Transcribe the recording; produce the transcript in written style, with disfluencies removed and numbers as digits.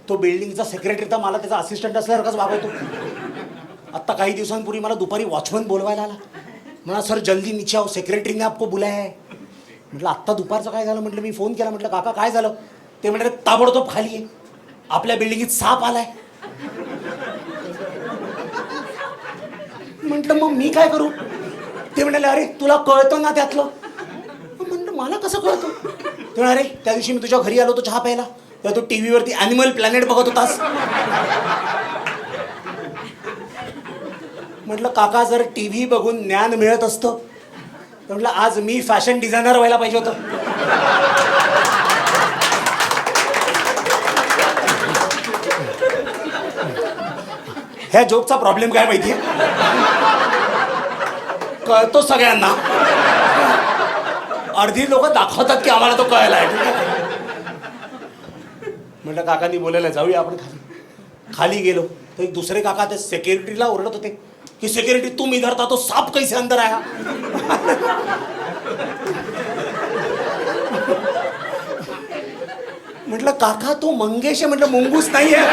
तो बिल्डिंगचा सेक्रेटरी तर मला त्याचा असिस्टंट असल्यासारखाच वागवतो. आत्ता काही दिवसांपूर्वी मला दुपारी वॉचमन बोलवायला आला. म्हणा सर जल्दी नीचे आओ, सेक्रेटरी ने आपको बुलाया है. म्हटलं आत्ता दुपारचं काय झालं. म्हटलं मी फोन केला. म्हटलं काका काय झालं. ते म्हटलं ताबडतोब खाली आहे, आपल्या बिल्डिंगीत साप आलाय. म्हटलं मग मी काय करू. ते म्हणाले अरे तुला कळतं ना त्यातलं. म्हटलं मला कसं कळतं. ते म्हणाले अरे त्या दिवशी मी तुझ्या घरी आलो होतो चहा प्यायला, तेव्हा तू टी व्हीवरती ॲनिमल प्लॅनेट बघत होतास. म्हटलं काका जर टी व्ही बघून ज्ञान मिळत असतं तर म्हटलं आज मी फॅशन डिझायनर व्हायला पाहिजे होतं. ह्या जोकचा प्रॉब्लेम काय माहितीये, कळतो सगळ्यांना. अर्धी लोक दाखवतात की आम्हाला तो कळलाय. म्हटलं काकांनी बोलायला जाऊया आपण खाली. खाली गेलो तर एक दुसरे काका त्या सेक्युरिटीला ओरडत होते की सिक्योरिटी तुम इधर था तो सांप कैसे अंदर आया. म्हटलं काका तो मंगेश आहे. म्हटलं मुंगूस नाही आहे.